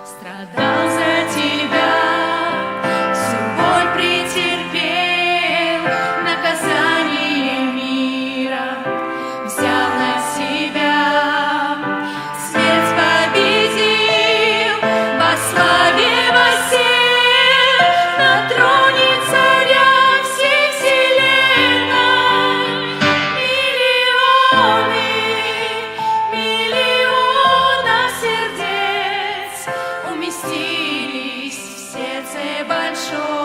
страдал за тебя, всю боль претерпел, наказание мира взял на себя, смерть победил, во славе воссел на троне царя всей вселенной. Миллионы сердец уместились в сердце большом.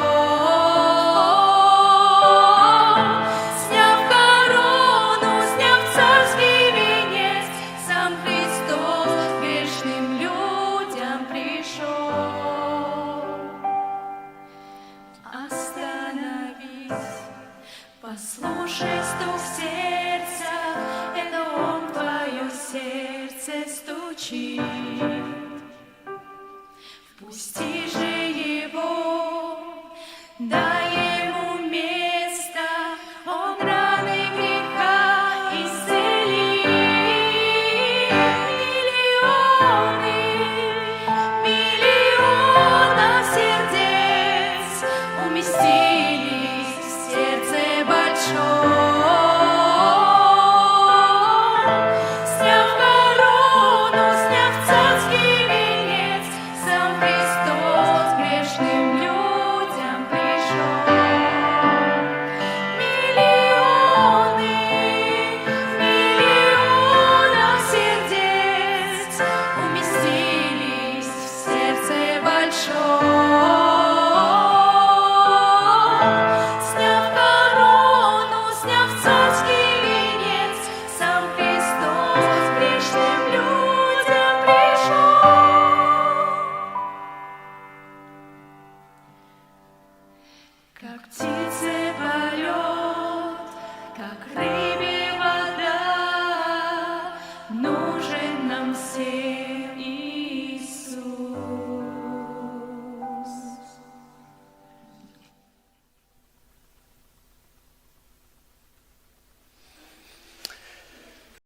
Сняв корону, сняв царский венец, сам Христос к грешным людям пришел. Остановись, послушай стук сердца, это Он в твое сердце стучит. Впусти